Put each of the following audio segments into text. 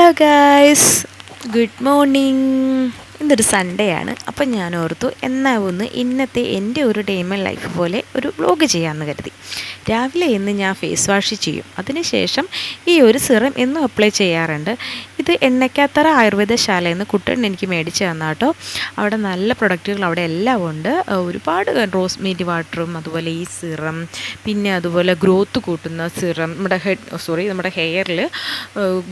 Hello guys, good morning. ഇന്നൊരു Sunday ആണ്. അപ്പം ഞാൻ ഓർത്തു എന്നാൽ ഒന്ന് ഇന്നത്തെ എൻ്റെ ഒരു ഡേ മൈ ലൈഫ് പോലെ ഒരു വ്ലോഗ് ചെയ്യാമെന്ന് കരുതി. രാവിലെ ഇന്ന് ഞാൻ ഫേസ് വാഷ് ചെയ്യും. അതിനുശേഷം ഈ ഒരു സിറം എന്നും അപ്ലൈ ചെയ്യാറുണ്ട്. ഇത് എണ്ണയ്ക്കാത്തറ ആയുർവേദശാലയിൽ നിന്ന് കുട്ടൻ എനിക്ക് മേടിച്ച് തന്ന കേട്ടോ. അവിടെ നല്ല പ്രൊഡക്റ്റുകൾ അവിടെ എല്ലാം ഉണ്ട്. ഒരുപാട് റോസ്മേരി വാട്ടറും അതുപോലെ ഈ സിറം, പിന്നെ അതുപോലെ ഗ്രോത്ത് കൂട്ടുന്ന സിറം, നമ്മുടെ ഹെയറിൽ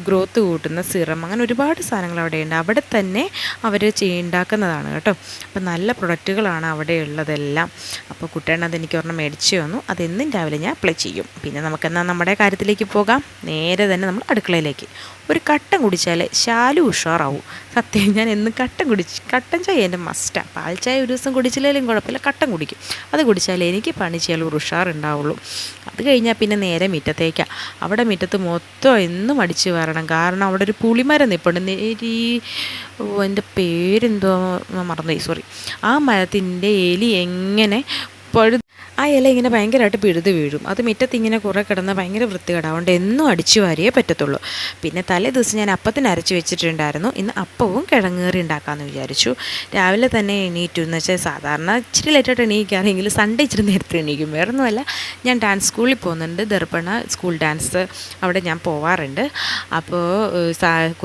ഗ്രോത്ത് കൂട്ടുന്ന സിറം, അങ്ങനെ ഒരുപാട് സാധനങ്ങൾ അവിടെയുണ്ട്. അവിടെ തന്നെ അവർ ഉണ്ടാക്കുന്നതാണ് കേട്ടോ. അപ്പോൾ നല്ല പ്രൊഡക്റ്റുകളാണ് അവിടെ ഉള്ളതെല്ലാം. അപ്പോൾ കുട്ടേണ്ണ അതെനിക്ക് ഒരെണ്ണം മേടിച്ച് തന്നു. അതെന്നും രാവിലെ ഞാൻ അപ്ലൈ ചെയ്യും. പിന്നെ നമുക്കെന്നാൽ നമ്മുടെ കാര്യത്തിലേക്ക് പോകാം. നേരെ തന്നെ നമ്മൾ അടുക്കളയിലേക്ക്. ഒരു കട്ടൻ കുടിച്ചാൽ ശാലു ഉഷാറാവും. സത്യം, ഞാൻ എന്നും കട്ടൻ ചായ എൻ്റെ മസ്റ്റാണ്. പാൽ ചായ ഒരു ദിവസം കുടിച്ചില്ലെങ്കിലും കുഴപ്പമില്ല, കട്ടൻ കുടിക്കും. അത് കുടിച്ചാൽ എനിക്ക് പണി ചെയ്യാൻ ഒരു ഉഷാറുണ്ടാവുള്ളൂ. അത് കഴിഞ്ഞാൽ പിന്നെ നേരെ മുറ്റത്തേക്കാണ്. അവിടെ മുറ്റത്ത് മൊത്തം എന്നും അടിച്ച് വരണം. കാരണം അവിടെ ഒരു പുളിമരം നിൽപ്പുണ്ട്. എൻ്റെ പേരെന്തോ മറന്നുപോയി, ആ മരത്തിൻ്റെ എലി എങ്ങനെ ആ ഇല ഇങ്ങനെ ഭയങ്കരമായിട്ട് പിഴുത് വീഴും. അത് മുറ്റത്ത് ഇങ്ങനെ കുറേ കിടന്ന് ഭയങ്കര വൃത്തികേടാണ്. അതുകൊണ്ട് എന്നും അടിച്ചു വാരിയേ പറ്റത്തുള്ളൂ. പിന്നെ തലേ ദിവസം ഞാൻ അപ്പത്തിന് അരച്ച് വെച്ചിട്ടുണ്ടായിരുന്നു. ഇന്ന് അപ്പവും കിഴങ്ങേറി ഉണ്ടാക്കാമെന്ന് വിചാരിച്ചു. രാവിലെ തന്നെ എണീറ്റു. എന്ന് വെച്ചാൽ സാധാരണ ഇച്ചിരി ലേറ്റായിട്ട് എണീക്കാറെങ്കിൽ സൺഡേ ഇച്ചിരി നേരത്തെ എണീക്കും. വേറൊന്നുമല്ല, ഞാൻ ഡാൻസ് സ്കൂളിൽ പോകുന്നുണ്ട്. ദർപ്പണ സ്കൂൾ ഡാൻസ് അവിടെ ഞാൻ പോവാറുണ്ട്. അപ്പോൾ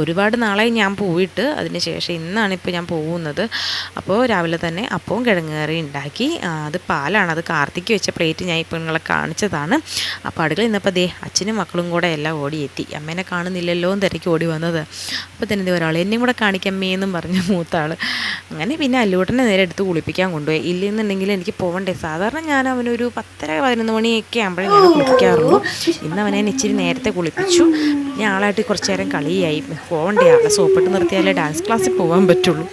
ഒരുപാട് നാളായി ഞാൻ പോയിട്ട്, അതിന് ശേഷം ഇന്നാണിപ്പോൾ ഞാൻ പോകുന്നത്. അപ്പോൾ രാവിലെ തന്നെ അപ്പവും കിഴങ്ങേറി ഉണ്ടാക്കി. അത് പാലാണ്, അത് കാർത്തിക്ക് വെച്ച പ്ലേറ്റ് ഞാൻ ഇപ്പോൾ നിങ്ങളെ കാണിച്ചതാണ്. അപ്പോൾ അടുക്കളയിൽ നിന്നപ്പോൾ അച്ഛനും മക്കളും കൂടെ എല്ലാം ഓടിയെത്തി. അമ്മേനെ കാണുന്നില്ലല്ലോ എന്ന് തിരക്കി ഓടി വന്നത്. അപ്പോൾ തന്നെ ഒരാൾ എന്നെയും കൂടെ കാണിക്കമ്മേന്നും പറഞ്ഞ മൂത്താൾ. അങ്ങനെ പിന്നെ അല്ലൂട്ടനെ നേരെ എടുത്ത് കുളിപ്പിക്കാൻ കൊണ്ടുപോയി. ഇല്ലെന്നുണ്ടെങ്കിൽ എനിക്ക് പോകണ്ടേ. സാധാരണ ഞാൻ അവനൊരു 10-11 മണിയൊക്കെ ആകുമ്പോഴേ ഞാൻ കുളിപ്പിക്കാറുള്ളൂ. ഇന്ന് അവനെ ഇച്ചിരി നേരത്തെ കുളിപ്പിച്ചു. ഞാൻ ആളായിട്ട് കുറച്ച് നേരം കളിയായി. പോകണ്ടേ, ആളെ സോപ്പിട്ട് നിർത്തിയാലേ ഡാൻസ് ക്ലാസ്സിൽ പോകാൻ പറ്റുള്ളൂ.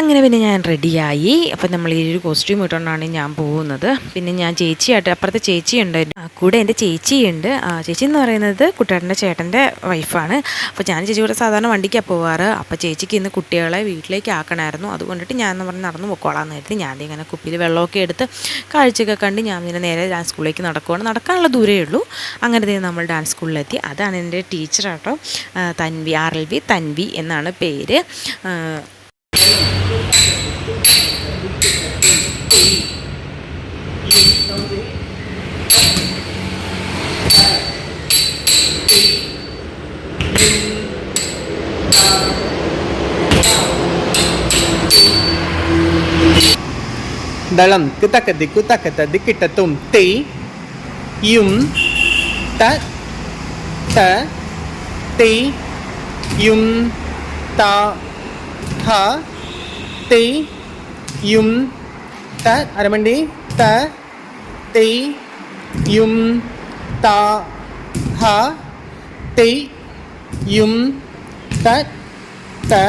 അങ്ങനെ പിന്നെ ഞാൻ റെഡിയായി. അപ്പം നമ്മൾ ഈ ഒരു കോസ്റ്റ്യൂം ഇട്ടുകൊണ്ടാണ് ഞാൻ പോകുന്നത്. പിന്നെ ഞാൻ ചേച്ചിയായിട്ട്, അപ്പുറത്തെ ചേച്ചിയുണ്ട് കൂടെ, എൻ്റെ ചേച്ചിയുണ്ട്. ചേച്ചി എന്ന് പറയുന്നത് കുട്ടേട്ടൻ്റെ ചേട്ടൻ്റെ വൈഫാണ്. അപ്പോൾ ഞാൻ ചേച്ചി കൂടെ സാധാരണ വണ്ടിക്കാണ് പോവാറ്. അപ്പോൾ ചേച്ചിക്ക് ഇന്ന് കുട്ടികളെ വീട്ടിലേക്ക് ആക്കണമായിരുന്നു. അതുകൊണ്ടിട്ട് ഞാൻ എന്ന് പറഞ്ഞ് നടന്ന് പൊക്കോളാന്ന് കരുതി. ഞാൻ ഇങ്ങനെ കുപ്പിയിൽ വെള്ളമൊക്കെ എടുത്ത് കാഴ്ചയൊക്കെ കണ്ട് ഞാൻ ഇങ്ങനെ നേരെ ഡാൻസ് സ്കൂളിലേക്ക് നടക്കുവാണ്. നടക്കാനുള്ള ദൂരമേ ഉള്ളൂ. അങ്ങനെ നമ്മൾ ഡാൻസ് സ്കൂളിലെത്തി. അതാണ് എൻ്റെ ടീച്ചറാട്ടോ, തൻവി, RLV തൻവി എന്നാണ് പേര്. Dalam kutakata dikitatum ti yum ta ta ti yum ta ha ti yum ta aramandi ta ti yum ta ha ti yum ta ta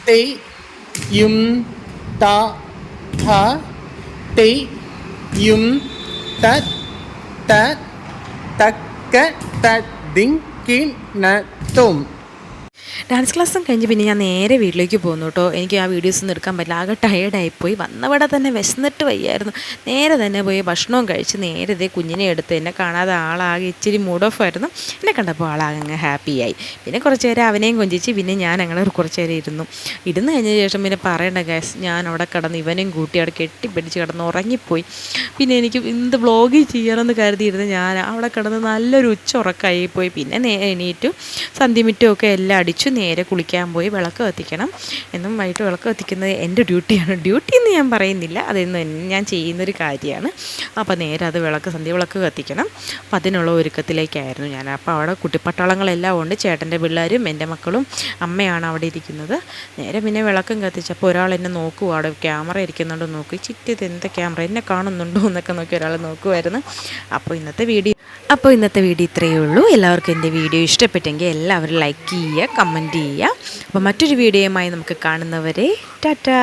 ti yum ta ha ti yum ta ta ta ka ta ding kin na tum. Dance ക്ലാസ്സും കഴിഞ്ഞ് പിന്നെ ഞാൻ നേരെ വീട്ടിലേക്ക് പോകുന്നു കേട്ടോ. എനിക്ക് ആ വീഡിയോസ് ഒന്നും എടുക്കാൻ പറ്റില്ല. ആകെ ടയേർഡായിപ്പോയി. വന്നവിടെ തന്നെ വിശന്നിട്ട് വയ്യായിരുന്നു. നേരെ തന്നെ പോയി ഭക്ഷണവും കഴിച്ച് നേരെ ഇതേ കുഞ്ഞിനെ എടുത്ത്. എന്നെ കാണാതെ ആളാകെ ഇച്ചിരി മൂഡ് ഓഫ് ആയിരുന്നു. എന്നെ കണ്ടപ്പോൾ ആളാകെ അങ്ങ് ഹാപ്പിയായി. പിന്നെ കുറച്ച് നേരം അവനെയും കൊഞ്ചിച്ച് പിന്നെ ഞാൻ അങ്ങനെ കുറച്ച് നേരം ഇരുന്ന് കഴിഞ്ഞ ശേഷം പിന്നെ പറയണ്ട ഗൈസ്, ഞാൻ അവിടെ കിടന്ന് ഇവനെയും കൂട്ടി അവിടെ കെട്ടിപ്പിടിച്ച് കിടന്ന് ഉറങ്ങിപ്പോയി. പിന്നെ എനിക്ക് എന്ത് വ്ളോഗ് ചെയ്യണമെന്ന് കരുതിയിരുന്ന് ഞാൻ അവിടെ കിടന്ന് നല്ലൊരു ഉറക്കമായി പോയി. പിന്നെ എണീറ്റു സന്ധ്യമിറ്റുമൊക്കെ എല്ലാം അടിച്ചു. നേരെ കുളിക്കാൻ പോയി. വിളക്ക് കത്തിക്കണം. എന്നും വൈകിട്ട് വിളക്ക് കത്തിക്കുന്നത് എൻ്റെ ഡ്യൂട്ടിയാണ്. ഡ്യൂട്ടി എന്ന് ഞാൻ പറയുന്നില്ല, അതൊന്നും ഞാൻ ചെയ്യുന്നൊരു കാര്യമാണ്. അപ്പോൾ നേരെ അത് സന്ധ്യ വിളക്ക് കത്തിക്കണം. അപ്പോൾ അതിനുള്ള ഒരുക്കത്തിലേക്കായിരുന്നു ഞാൻ. അപ്പോൾ അവിടെ കുട്ടിപ്പട്ടാളങ്ങളെല്ലാം ഉണ്ട്. ചേട്ടൻ്റെ പിള്ളേരും എൻ്റെ മക്കളും അമ്മയാണ് അവിടെ ഇരിക്കുന്നത്. നേരെ പിന്നെ വിളക്കും കത്തിച്ചപ്പോൾ ഒരാൾ എന്നെ നോക്കുമോ, അവിടെ ക്യാമറ ഇരിക്കുന്നുണ്ടോ നോക്കി. ചിറ്റിയത് എന്താ ക്യാമറ, എന്നെ കാണുന്നുണ്ടോ എന്നൊക്കെ നോക്കി ഒരാൾ നോക്കുമായിരുന്നു. അപ്പോൾ ഇന്നത്തെ വീഡിയോ ഇത്രയേ ഉള്ളൂ. എല്ലാവർക്കും എൻ്റെ വീഡിയോ ഇഷ്ടപ്പെട്ടെങ്കിൽ എല്ലാവരും ലൈക്ക് ചെയ്യുക, കമൻറ്റ് ചെയ്യുക. അപ്പോൾ മറ്റൊരു വീഡിയോയുമായി നമുക്ക് കാണുന്നവരെ ടാറ്റാ.